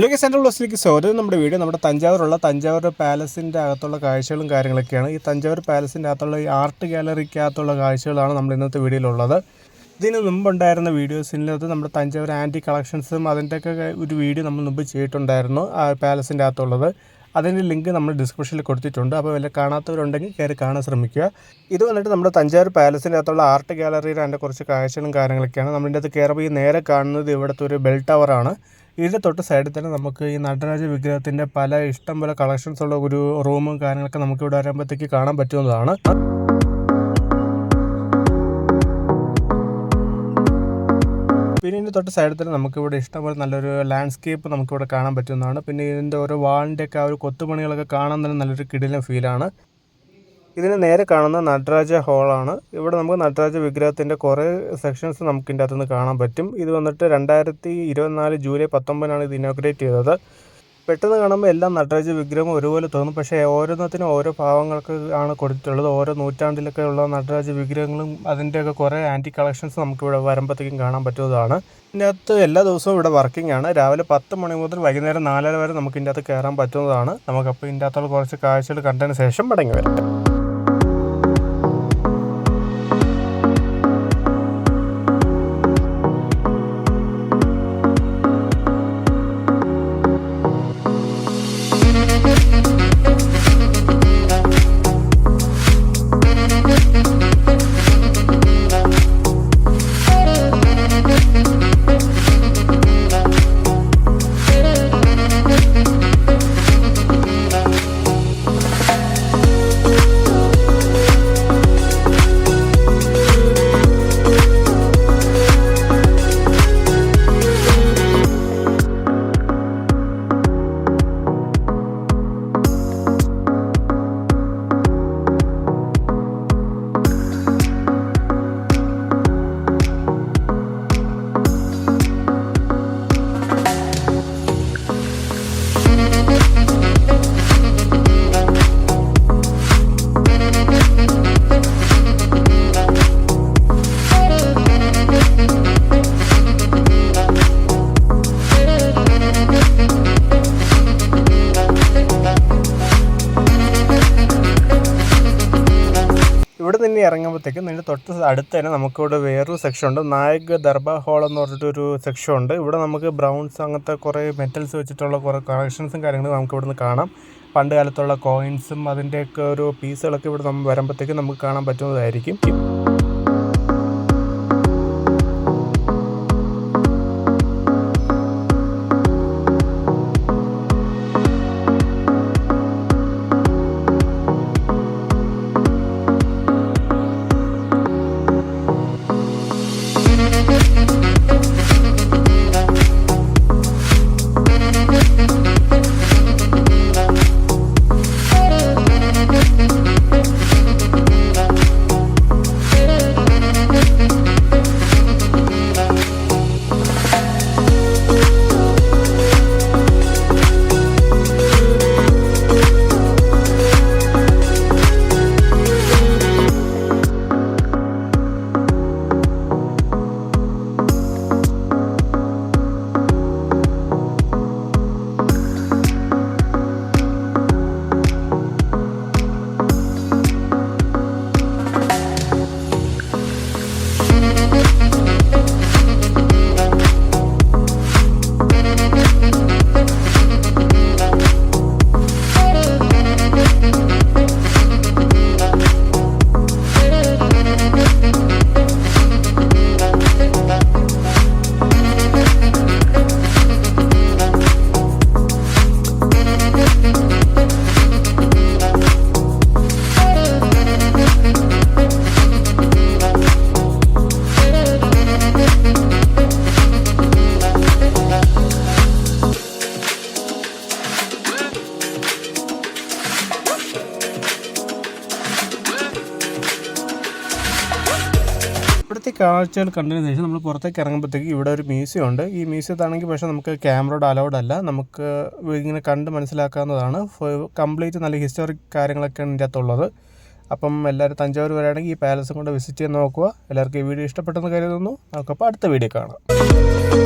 Hello central ബസ്സിലേക്ക് സ്വാഗതം. നമ്മുടെ video നമ്മുടെ തഞ്ചാവൂർ പാലസിൻ്റെ അകത്തുള്ള കാഴ്ചകളും കാര്യങ്ങളൊക്കെയാണ്. ഈ തഞ്ചാവൂർ പാലസിൻ്റെ അകത്തുള്ള ഈ ആർട്ട് ഗാലറിക്കകത്തുള്ള കാഴ്ചകളാണ് നമ്മൾ ഇന്നത്തെ വീഡിയോയിലുള്ളത്. ഇതിന് മുമ്പുണ്ടായിരുന്ന വീഡിയോസിനകത്ത് നമ്മുടെ തഞ്ചാവൂർ ആൻറ്റി കളക്ഷൻസും അതിൻ്റെയൊക്കെ ഒരു വീഡിയോ നമ്മൾ മുമ്പ് ചെയ്തിട്ടുണ്ടായിരുന്നു ആ പാലസിൻ്റെ അകത്തുള്ളത്. അതിൻ്റെ ലിങ്ക് നമ്മൾ ഡിസ്ക്രിപ്ഷനിൽ കൊടുത്തിട്ടുണ്ട്. അപ്പോൾ വല്ല കാണാത്തവരുണ്ടെങ്കിൽ കയറി കാണാൻ ശ്രമിക്കുക. ഇത് വന്നിട്ട് നമ്മുടെ തഞ്ചാവൂർ പാലസിൻ്റെ അകത്തുള്ള ആർട്ട് ഗാലറിയുടെ അതിൻ്റെ കുറച്ച് കാഴ്ചകളും കാര്യങ്ങളൊക്കെയാണ്. നമ്മളിൻ്റെ അകത്ത് കയറുമ്പോൾ ഈ നേരെ കാണുന്നത് ഇവിടുത്തെ ഒരു ബെൽ ടവറാണ്. ഇതിൻ്റെ തൊട്ട് സൈഡിൽ തന്നെ നമുക്ക് ഈ നടരാജ വിഗ്രഹത്തിൻ്റെ ഇഷ്ടം പോലെ കളക്ഷൻസ് ഉള്ള ഒരു റൂമും കാര്യങ്ങളൊക്കെ നമുക്ക് ഇവിടെ വരുമ്പോഴത്തേക്ക് കാണാൻ പറ്റുന്നതാണ്. പിന്നെ ഇതിൻ്റെ തൊട്ട് സൈഡിൽ തന്നെ നമുക്കിവിടെ ഇഷ്ടംപോലെ നല്ലൊരു ലാൻഡ്സ്കേപ്പ് നമുക്കിവിടെ കാണാൻ പറ്റുന്നതാണ്. പിന്നെ ഇതിൻ്റെ ഓരോ വാളിൻ്റെയൊക്കെ ആ ഒരു കൊത്തുപണികളൊക്കെ കാണാൻ തന്നെ നല്ലൊരു കിടിലൻ ഫീലാണ്. ഇതിന് നേരെ കാണുന്ന നടരാജ ഹോളാണ്. ഇവിടെ നമുക്ക് നടരാജ വിഗ്രഹത്തിൻ്റെ കുറേ സെക്ഷൻസ് നമുക്ക് ഇതിൻ്റെ അകത്തുനിന്ന് കാണാൻ പറ്റും. ഇത് വന്നിട്ട് 2024 ജൂലൈ 19 ഇത് ഇനോഗ്രേറ്റ് ചെയ്തത്. പെട്ടെന്ന് കാണുമ്പോൾ എല്ലാം നടരാജ വിഗ്രഹം ഒരുപോലെ തോന്നും. പക്ഷേ ഓരോന്നത്തിനും ഓരോ ഭാവങ്ങൾക്ക് ആണ് കൊടുത്തിട്ടുള്ളത്. ഓരോ നൂറ്റാണ്ടിലൊക്കെ ഉള്ള നടരാജ വിഗ്രഹങ്ങളും അതിൻ്റെയൊക്കെ കുറേ ആൻറ്റി കളക്ഷൻസ് നമുക്കിവിടെ വരുമ്പോഴത്തേക്കും കാണാൻ പറ്റുന്നതാണ്. ഇതിൻ്റെ അകത്ത് എല്ലാ ദിവസവും ഇവിടെ വർക്കിംഗ് ആണ്. രാവിലെ 10 മണി മുതൽ വൈകുന്നേരം 4:30 വരെ നമുക്ക് ഇതിൻ്റെ അകത്ത് കയറാൻ പറ്റുന്നതാണ്. നമുക്കപ്പോൾ ഇതിൻ്റെ അകത്തുള്ള കുറച്ച് കാഴ്ചകൾ കണ്ടതിന് ശേഷം മടങ്ങി വരാം. ഇവിടെ നിന്ന് ഇറങ്ങുമ്പോഴത്തേക്കും ഇതിൻ്റെ തൊട്ട് അടുത്ത് തന്നെ നമുക്കിവിടെ വേറൊരു സെക്ഷൻ ഉണ്ട്. നായക് ദർബാർ ഹോൾ എന്ന് പറഞ്ഞിട്ടൊരു സെക്ഷൻ ഉണ്ട്. ഇവിടെ നമുക്ക് ബ്രൗൺസ് അങ്ങനത്തെ കുറേ മെറ്റൽസ് വെച്ചിട്ടുള്ള കുറേ കളക്ഷൻസും കാര്യങ്ങളും നമുക്ക് ഇവിടെ നിന്ന് കാണാം. പണ്ട് കാലത്തുള്ള കോയിൻസും അതിൻ്റെയൊക്കെ ഒരു പീസുകളൊക്കെ ഇവിടെ നമ്മൾ വരുമ്പോഴത്തേക്കും നമുക്ക് കാണാൻ പറ്റുന്നതായിരിക്കും. ഇവിടുത്തെ കാഴ്ചകൾ കണ്ടതിന് ശേഷം നമ്മൾ പുറത്തേക്ക് ഇറങ്ങുമ്പോഴത്തേക്ക് ഇവിടെ ഒരു മ്യൂസിയം ഉണ്ട്. ഈ മ്യൂസിയത്താണെങ്കിൽ പക്ഷേ നമുക്ക് ക്യാമറയുടെ അലൗഡ് അല്ല. നമുക്ക് ഇങ്ങനെ കണ്ട് മനസ്സിലാക്കാവുന്നതാണ്. കംപ്ലീറ്റ് നല്ല ഹിസ്റ്റോറിക് കാര്യങ്ങളൊക്കെയാണ് ഇതിൻ്റെ അകത്തുള്ളത്. അപ്പം എല്ലാവരും തഞ്ചാവൂർ വരികയാണെങ്കിൽ ഈ പാലസും കൊണ്ട് വിസിറ്റ് ചെയ്യാൻ നോക്കുക. എല്ലാവർക്കും ഈ വീഡിയോ ഇഷ്ടപ്പെട്ടെന്ന് കരുതുന്നു. നമുക്കപ്പോൾ അടുത്ത വീഡിയോ കാണാം.